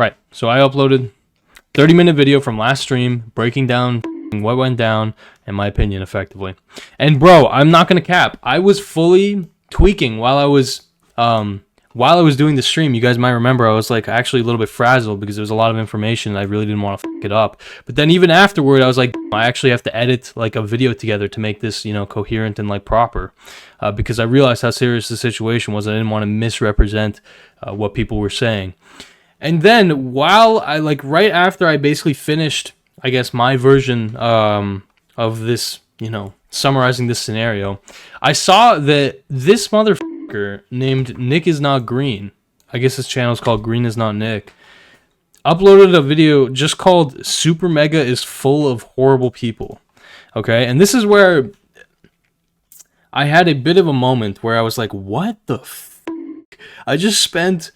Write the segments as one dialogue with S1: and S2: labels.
S1: Right. So I uploaded 30-minute video from last stream breaking down what went down, in my opinion, effectively. And bro, I'm not gonna cap. I was fully tweaking while I was doing the stream. You guys might remember I was like actually a little bit frazzled because there was a lot of information and I really didn't want to fuck it up. But then even afterward, I was like, I actually have to edit like a video together to make this, you know, coherent and like proper, because I realized how serious the situation was. I didn't want to misrepresent what people were saying. And then while I like right after I basically finished, I guess, my version of this, you know, summarizing this scenario, I saw that this motherfucker named NickisNotGreen, I guess his channel is called Green is Not Nick, uploaded a video just called SuperMega is full of horrible people. Okay, and this is where I had a bit of a moment where I was like, what the fuck? I just spent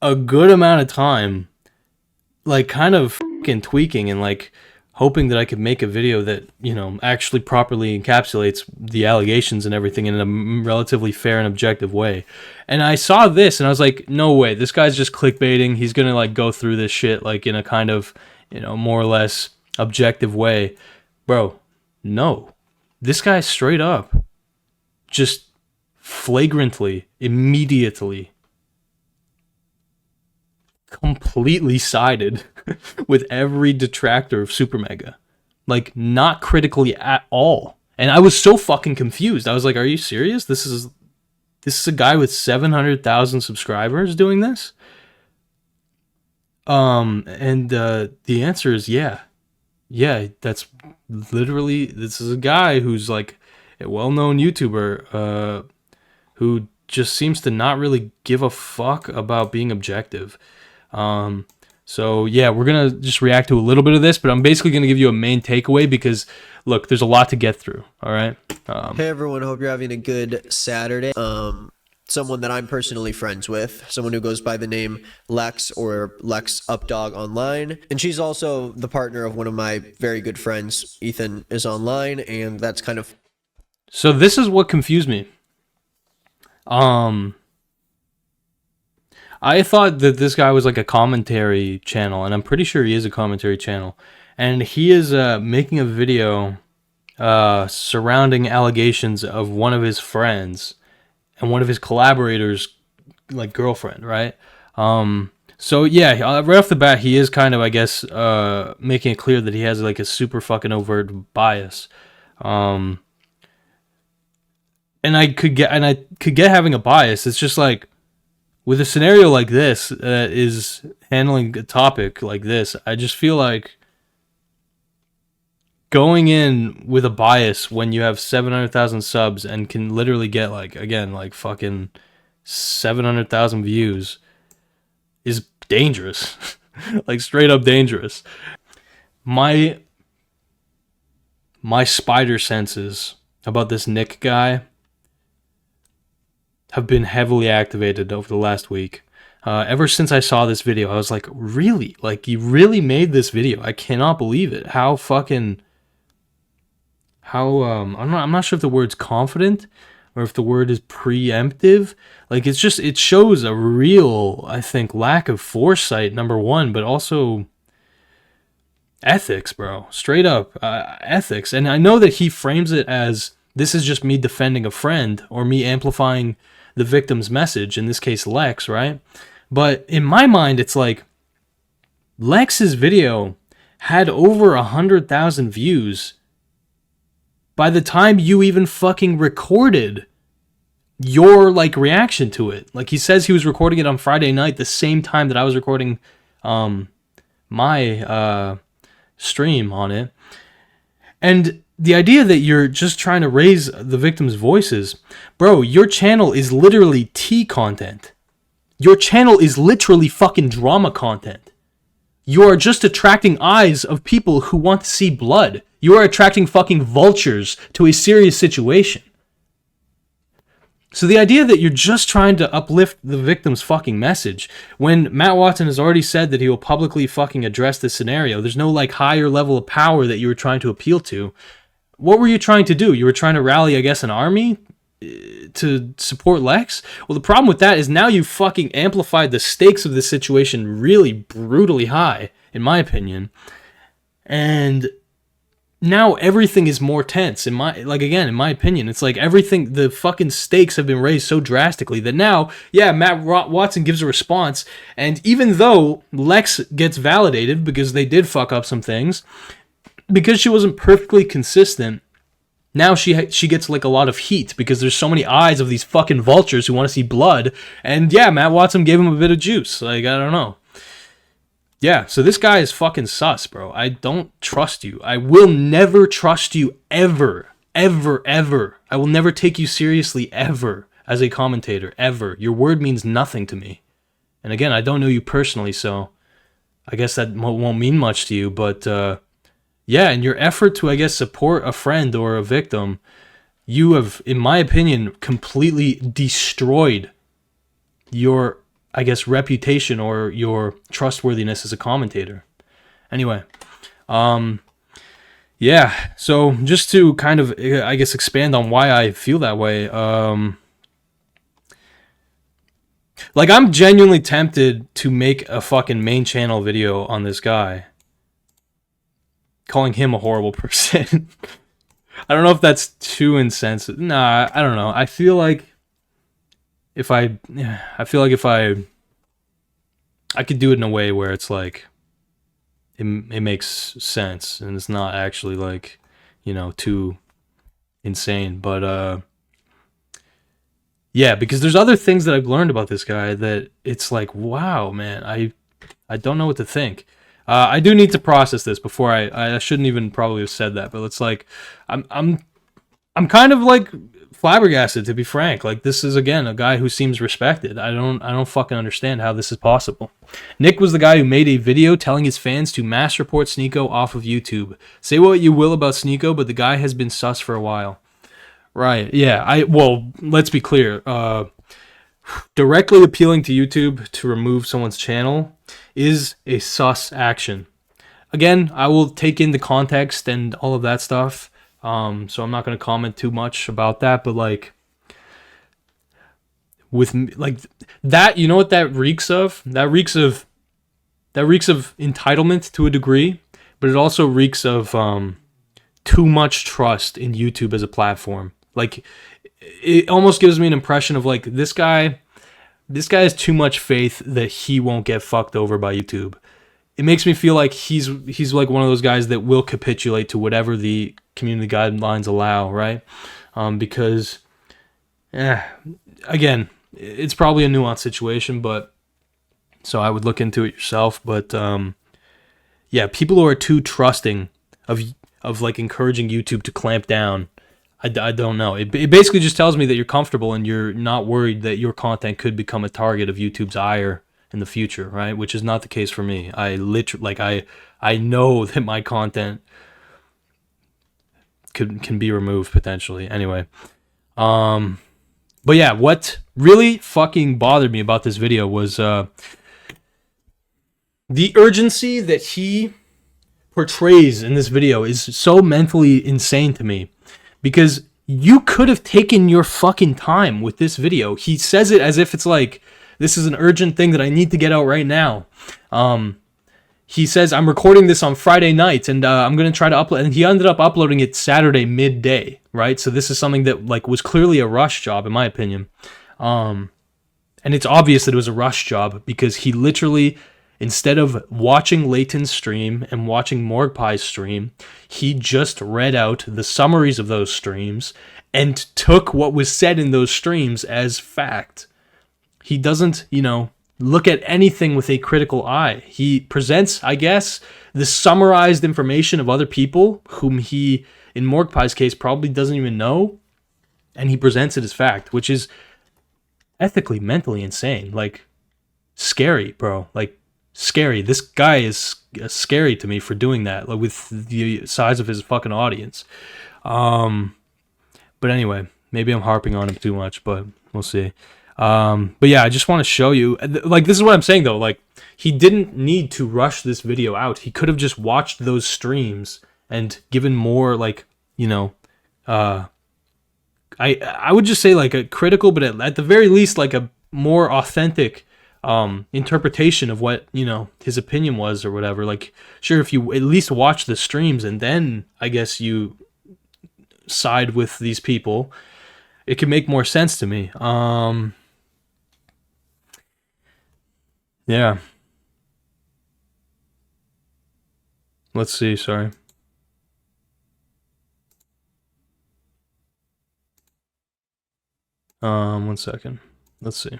S1: a good amount of time like kind of fucking tweaking and like hoping that I could make a video that, you know, actually properly encapsulates the allegations and everything in a relatively fair and objective way. And I saw this and I was like, no way, this guy's just clickbaiting. He's gonna like go through this shit like in a kind of, you know, more or less objective way. Bro, no. This guy straight up just flagrantly, immediately, completely sided with every detractor of SuperMega. Like, not critically at all. And I was so fucking confused. I was like, are you serious? This is a guy with 700,000 subscribers doing this? The answer is yeah. Yeah, that's literally, this is a guy who's like a well-known YouTuber who just seems to not really give a fuck about being objective. So yeah, we're gonna just react to a little bit of this, but I'm basically gonna give you a main takeaway because look, there's a lot to get through. All right.
S2: Hey everyone, hope you're having a good Saturday. Someone that I'm personally friends with, someone who goes by the name Lex or LexUpDog online, and she's also the partner of one of my very good friends. Ethan is online, and that's kind of.
S1: So this is what confused me. I thought that this guy was like a commentary channel, and I'm pretty sure he is a commentary channel. And he is making a video surrounding allegations of one of his friends and one of his collaborators, like girlfriend, right? So yeah, right off the bat, he is kind of, I guess, making it clear that he has like a super fucking overt bias. And I could get having a bias. It's just like, with a scenario like this that is handling a topic like this, I just feel like going in with a bias when you have 700,000 subs and can literally get like, again, like fucking 700,000 views is dangerous. Like straight up dangerous. My spider senses about this Nick guy have been heavily activated over the last week. Ever since I saw this video, I was like, really? Like, you really made this video? I cannot believe it. I'm not sure if the word's confident or if the word is preemptive. Like, it's just, it shows a real, I think, lack of foresight, number one, but also ethics, bro. Straight up ethics. And I know that he frames it as, this is just me defending a friend or me amplifying the victim's message, in this case Lex, right? But in my mind, it's like Lex's video had over 100,000 views by the time you even fucking recorded your like reaction to it. Like, he says he was recording it on Friday night, the same time that I was recording my stream on it. And the idea that you're just trying to raise the victims' voices, bro, your channel is literally tea content. Your channel is literally fucking drama content. You are just attracting eyes of people who want to see blood. You are attracting fucking vultures to a serious situation. So the idea that you're just trying to uplift the victim's fucking message, when Matt Watson has already said that he will publicly fucking address this scenario, there's no like higher level of power that you were trying to appeal to. What were you trying to do? You were trying to rally, I guess, an army to support Lex? Well, the problem with that is now you fucking amplified the stakes of the situation really brutally high, in my opinion. And now everything is more tense in my opinion. It's like everything, the fucking stakes have been raised so drastically that now, yeah, Matt Watson gives a response, and even though Lex gets validated because they did fuck up some things, because she wasn't perfectly consistent, now she gets like a lot of heat because there's so many eyes of these fucking vultures who want to see blood, and yeah, Matt Watson gave him a bit of juice. Like, I don't know. Yeah, so this guy is fucking sus, bro. I don't trust you. I will never trust you ever. Ever, ever. I will never take you seriously ever as a commentator, ever. Your word means nothing to me. And again, I don't know you personally, so I guess that won't mean much to you, but yeah, in your effort to, I guess, support a friend or a victim, you have, in my opinion, completely destroyed your, I guess, reputation or your trustworthiness as a commentator. Anyway, yeah, so just to kind of, I guess, expand on why I feel that way, like, I'm genuinely tempted to make a fucking main channel video on this guy, calling him a horrible person. I don't know if that's too insensitive. Nah, I don't know. I feel like if I could do it in a way where it's like it makes sense and it's not actually like, you know, too insane. But yeah, because there's other things that I've learned about this guy that it's like, wow, man, I don't know what to think. I do need to process this before I shouldn't even probably have said that, but it's like I'm kind of like flabbergasted, to be frank. Like, this is, again, a guy who seems respected. I don't fucking understand how this is possible. Nick was the guy who made a video telling his fans to mass report Sneeko off of YouTube. Say what you will about Sneeko, but the guy has been sus for a while. Right, yeah. Well, let's be clear. Directly appealing to YouTube to remove someone's channel is a sus action. Again, I will take in the context and all of that stuff, so I'm not going to comment too much about that, but like, with like that, you know what that reeks of? That reeks of entitlement to a degree, but it also reeks of too much trust in YouTube as a platform. Like, it almost gives me an impression of like, this guy has too much faith that he won't get fucked over by YouTube. It makes me feel like he's like one of those guys that will capitulate to whatever the community guidelines allow, right? Because, again, it's probably a nuanced situation, but so I would look into it yourself. But yeah, people who are too trusting of like encouraging YouTube to clamp down, I don't know. It basically just tells me that you're comfortable and you're not worried that your content could become a target of YouTube's ire in the future, right? Which is not the case for me. I literally, like, I know that my content can be removed potentially. Anyway, but yeah, what really fucking bothered me about this video was the urgency that he portrays in this video is so mentally insane to me. Because you could have taken your fucking time with this video. He says it as if it's like, this is an urgent thing that I need to get out right now. He says, I'm recording this on Friday night, and I'm going to try to upload. And he ended up uploading it Saturday midday, right? So this is something that like was clearly a rush job, in my opinion. And it's obvious that it was a rush job because he literally, instead of watching Leighton's stream and watching Morgpie's stream, he just read out the summaries of those streams and took what was said in those streams as fact. He doesn't, you know, look at anything with a critical eye. He presents, I guess, the summarized information of other people whom he, in Morgpie's case, probably doesn't even know, and he presents it as fact, which is ethically, mentally insane. Like, scary, bro. Like, scary. This guy is scary to me for doing that, like, with the size of his fucking audience. But anyway, maybe I'm harping on him too much, but we'll see. But yeah, I just want to show you, like, this is what I'm saying though, like, he didn't need to rush this video out. He could have just watched those streams and given more, like, you know, I would just say like a critical, but at the very least like a more authentic interpretation of what, you know, his opinion was or whatever. Like, sure, if you at least watch the streams and then I guess you side with these people, it can make more sense to me. Yeah. Let's see, sorry. One second. Let's see.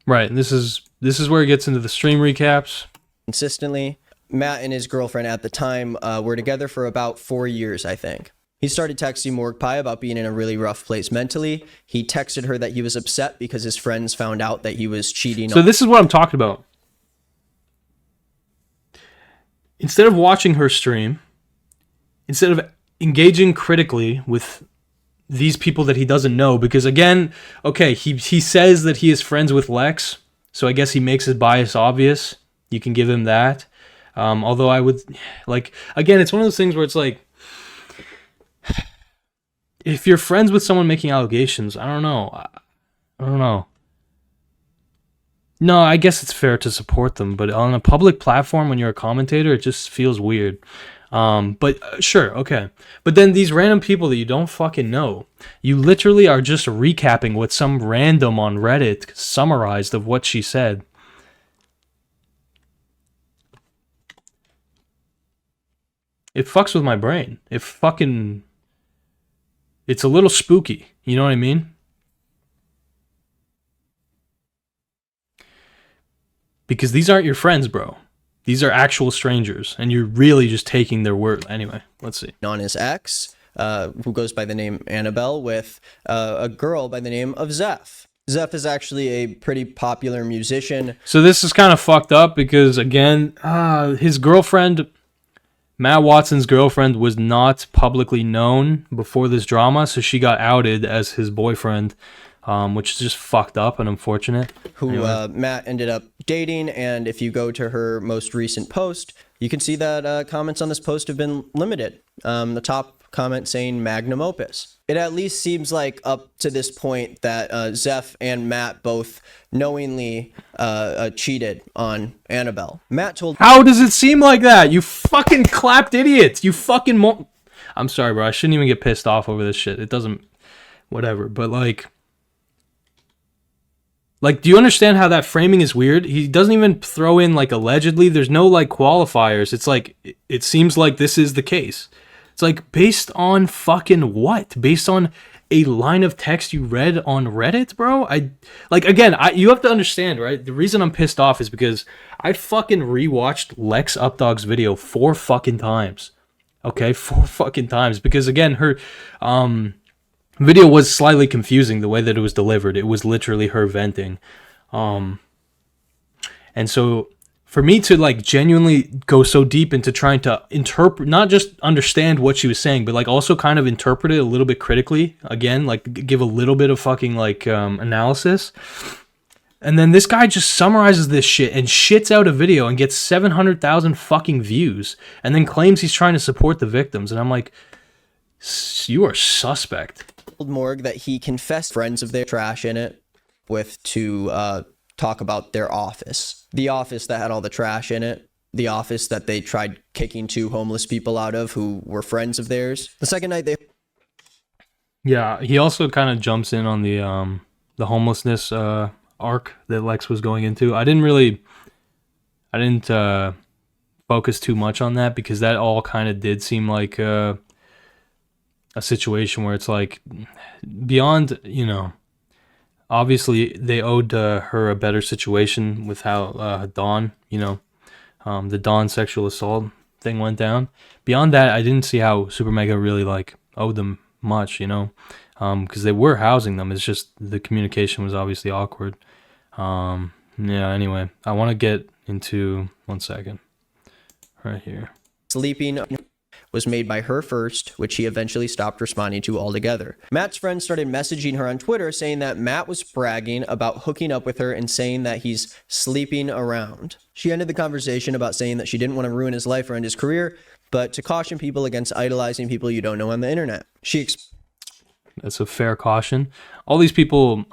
S1: Right, this is where it gets into the stream recaps.
S2: Consistently, Matt and his girlfriend at the time were together for about 4 years, I think. He started texting Morgpie about being in a really rough place mentally. He texted her that he was upset because his friends found out that he was cheating.
S1: So this is what I'm talking about. Instead of watching her stream, instead of engaging critically with these people that he doesn't know, because again, okay, he says that he is friends with Lex, so I guess he makes his bias obvious. You can give him that. Although I would, like, again, it's one of those things where it's like, if you're friends with someone making allegations, I don't know. No, I guess it's fair to support them, but on a public platform when you're a commentator, it just feels weird. But sure, okay. But then these random people that you don't fucking know, you literally are just recapping what some random on Reddit summarized of what she said. It fucks with my brain. It's a little spooky. You know what I mean? Because these aren't your friends, bro. These are actual strangers, and you're really just taking their word. Anyway, let's see.
S2: On his ex, who goes by the name Annabelle, with a girl by the name of Zeph. Zeph is actually a pretty popular musician.
S1: So this is kind of fucked up because, again, his girlfriend, Matt Watson's girlfriend, was not publicly known before this drama, so she got outed as his boyfriend, which is just fucked up and unfortunate.
S2: Who anyway. Matt ended up dating, and if you go to her most recent post, you can see that comments on this post have been limited. The top comment saying magnum opus. It at least seems like up to this point that Zeph and Matt both knowingly cheated on Annabelle. Matt told...
S1: How does it seem like that? You fucking clapped idiots. You fucking... I'm sorry, bro. I shouldn't even get pissed off over this shit. It doesn't... Whatever. But, like, do you understand how that framing is weird? He doesn't even throw in, like, allegedly. There's no, like, qualifiers. It's like, it seems like this is the case. It's like, based on fucking what? Based on a line of text you read on Reddit, bro? You have to understand, right? The reason I'm pissed off is because I fucking rewatched LexUpDog's video 4 fucking times. Okay? 4 fucking times. Because, again, her video was slightly confusing the way that it was delivered. It was literally her venting. And so for me to, like, genuinely go so deep into trying to interpret, not just understand what she was saying, but, like, also kind of interpret it a little bit critically, again, like, give a little bit of fucking, like, analysis. And then this guy just summarizes this shit and shits out a video and gets 700,000 fucking views and then claims he's trying to support the victims. And I'm like, you are suspect.
S2: Morgue that he confessed friends of their trash in it with to talk about their office. The office that had all the trash in it. The office that they tried kicking 2 homeless people out of who were friends of theirs. The second night they...
S1: Yeah, he also kind of jumps in on the homelessness arc that Lex was going into. I didn't focus too much on that because that all kind of did seem like a situation where it's like beyond, you know, obviously they owed her a better situation with how Dawn, you know, the Dawn sexual assault thing went down. Beyond that, I didn't see how SuperMega really, like, owed them much, you know, because they were housing them. It's just the communication was obviously awkward. Yeah, anyway, I want to get into, one second, right here.
S2: Sleeping was made by her first, which he eventually stopped responding to altogether. Matt's friends started messaging her on Twitter saying that Matt was bragging about hooking up with her and saying that he's sleeping around. She ended the conversation about saying that she didn't want to ruin his life or end his career, but to caution people against idolizing people you don't know on the internet.
S1: that's a fair caution. All these people,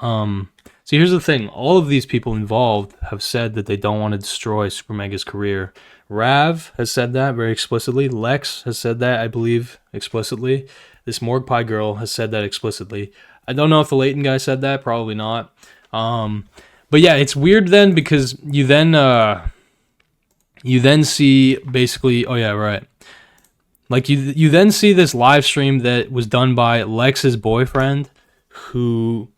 S1: see, here's the thing. All of these people involved have said that they don't want to destroy SuperMega's career. Rav has said that very explicitly. Lex has said that, I believe, explicitly. This Morgue Pie girl has said that explicitly. I don't know if the Leighton guy said that. Probably not. But yeah, it's weird then because you then see basically. Oh yeah, right. Like you then see this live stream that was done by Lex's boyfriend, who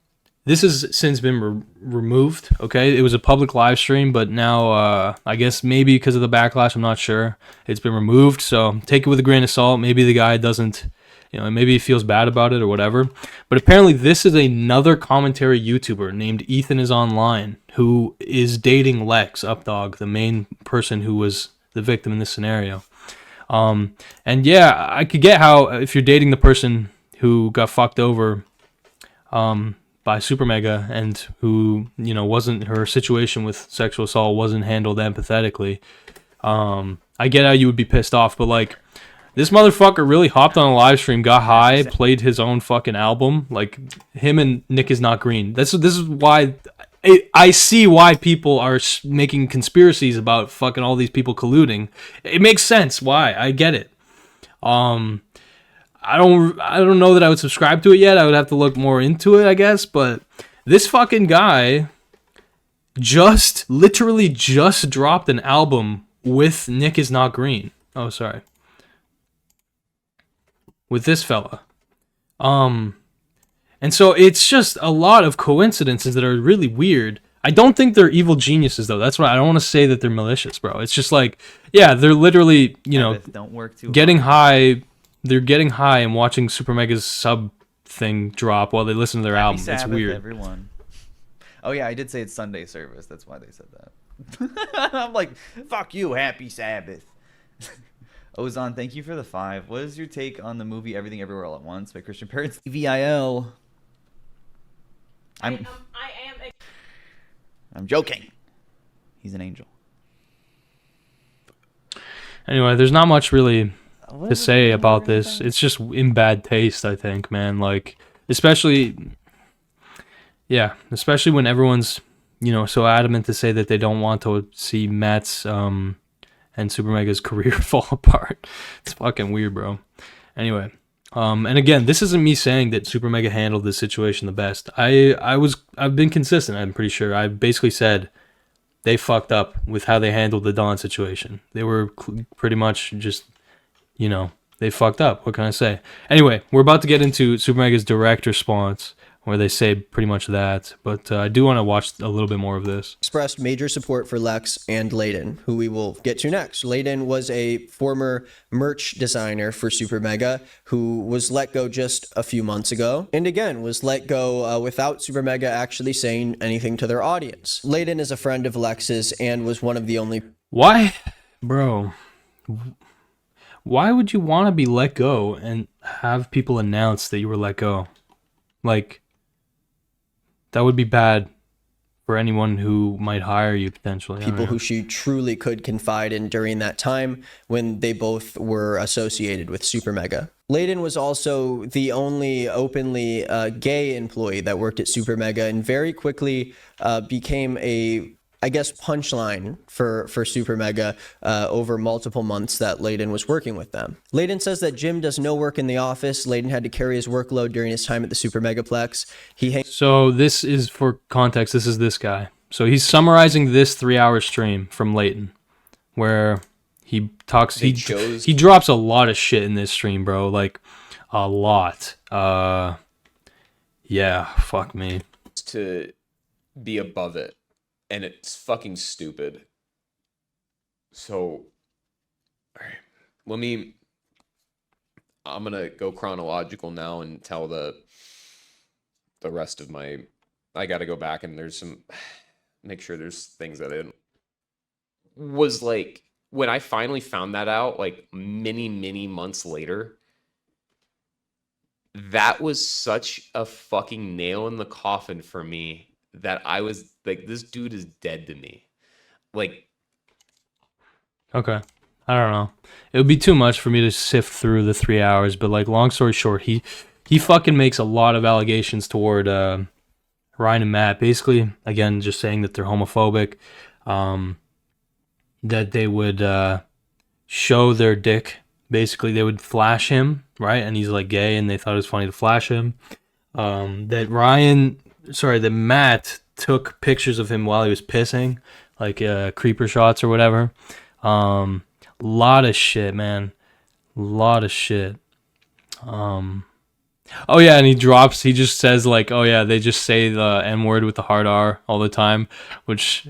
S1: this has since been removed. Okay, it was a public live stream, but now I guess maybe because of the backlash, I'm not sure. It's been removed, so take it with a grain of salt. Maybe the guy doesn't, maybe he feels bad about it or whatever. But apparently, this is another commentary YouTuber named Ethan is Online who is dating LexUpDog, the main person who was the victim in this scenario. And yeah, I could get how if you're dating the person who got fucked over by SuperMega and who, wasn't, her situation with sexual assault wasn't handled empathetically, I get how you would be pissed off, but like, this motherfucker really hopped on a live stream, got high, played his own fucking album, like him and NickisNotGreen. This is why I see why people are making conspiracies about fucking all these people colluding. It makes sense why. I get it. I don't know that I would subscribe to it yet. I would have to look more into it, I guess. But this fucking guy literally just dropped an album with NickisNotGreen. Oh, sorry. With this fella. And so it's just a lot of coincidences that are really weird. I don't think they're evil geniuses, though. That's why I don't want to say that they're malicious, bro. It's just like, yeah, they're literally,
S3: don't work too
S1: getting
S3: hard.
S1: high. They're getting high and watching SuperMega's sub thing drop while they listen to their album.
S3: Sabbath,
S1: It's weird.
S3: Everyone. Oh, yeah, I did say it's Sunday service. That's why they said that. I'm like, fuck you, happy Sabbath. Ozon, thank you for the 5. What is your take on the movie Everything Everywhere All at Once by Christian Parents? VIL. I'm joking. He's an angel.
S1: Anyway, there's not much really to say about this. It's just in bad taste, I think, man. Like, especially when everyone's, so adamant to say that they don't want to see Matt's and SuperMega's career fall apart. It's fucking weird, bro. Anyway, and again, this isn't me saying that SuperMega handled this situation the best. I've been consistent, I'm pretty sure. I basically said they fucked up with how they handled the Dawn situation. They were pretty much just, they fucked up. What can I say? Anyway, we're about to get into SuperMega's direct response, where they say pretty much that, but I do want to watch a little bit more of this.
S2: Expressed major support for Lex and Leighton, who we will get to next. Leighton was a former merch designer for SuperMega who was let go just a few months ago, and again was let go without SuperMega actually saying anything to their audience. Leighton is a friend of Lex's and was one of the only...
S1: Why? Bro, why would you want to be let go and have people announce that you were let go? Like... that would be bad for anyone who might hire you potentially.
S2: People who she truly could confide in during that time when they both were associated with SuperMega. Leighton was also the only openly gay employee that worked at SuperMega and very quickly became a, I guess, punchline for SuperMega over multiple months that Leighton was working with them. Leighton says that Jim does no work in the office. Leighton had to carry his workload during his time at the SuperMegaplex.
S1: So this is, for context, this is this guy. So he's summarizing this 3-hour stream from Leighton, where he talks, he drops a lot of shit in this stream, bro. Like, a lot. Yeah, fuck me.
S4: To be above it. And it's fucking stupid. So, all right, I'm gonna go chronological now and tell the rest of my, I gotta go back and make sure there's things that I didn't, was like, when I finally found that out, like many months later, that was such a fucking nail in the coffin for me that I was like, this dude is dead to me. Like,
S1: okay, I don't know. It would be too much for me to sift through the 3 hours, but like, long story short, he he fucking makes a lot of allegations toward Ryan and Matt. Basically, again, just saying that they're homophobic, that they would show their dick. Basically, they would flash him, right? And he's like gay, and they thought it was funny to flash him. That Matt took pictures of him while he was pissing, like creeper shots or whatever. Lot of shit, man. Lot of shit. Oh yeah, and he just says like, oh yeah, they just say the N-word with the hard R all the time, which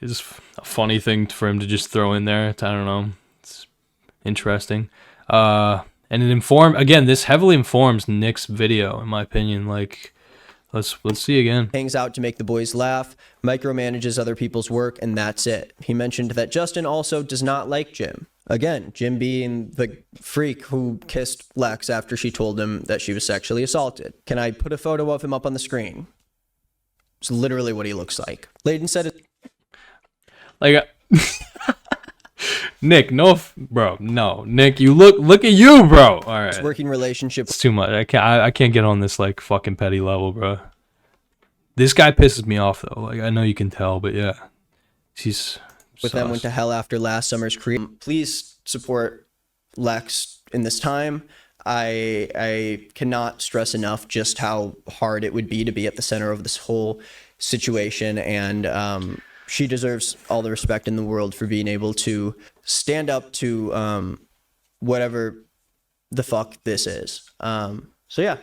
S1: is a funny thing for him to just throw in there. I don't know. It's interesting. And this heavily informs Nick's video, in my opinion. Like, let's see again.
S2: Hangs out to make the boys laugh, micromanages other people's work, and that's it. He mentioned that Justin also does not like Jim. Again, Jim being the freak who kissed Lex after she told him that she was sexually assaulted. Can I put a photo of him up on the screen? It's literally what he looks like. Leighton said it.
S1: Like, Nick, bro, no. Nick, you look at you, bro. All right.
S2: Working relationship.
S1: It's too much. I can't get on this like fucking petty level, bro. This guy pisses me off though. Like, I know you can tell, but yeah. He's
S2: with them went to hell after last summer's creep. Please support Lex in this time. I cannot stress enough just how hard it would be to be at the center of this whole situation, and she deserves all the respect in the world for being able to stand up to whatever the fuck this is. So yeah.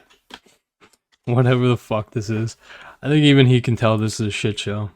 S1: Whatever the fuck this is. I think even he can tell this is a shit show.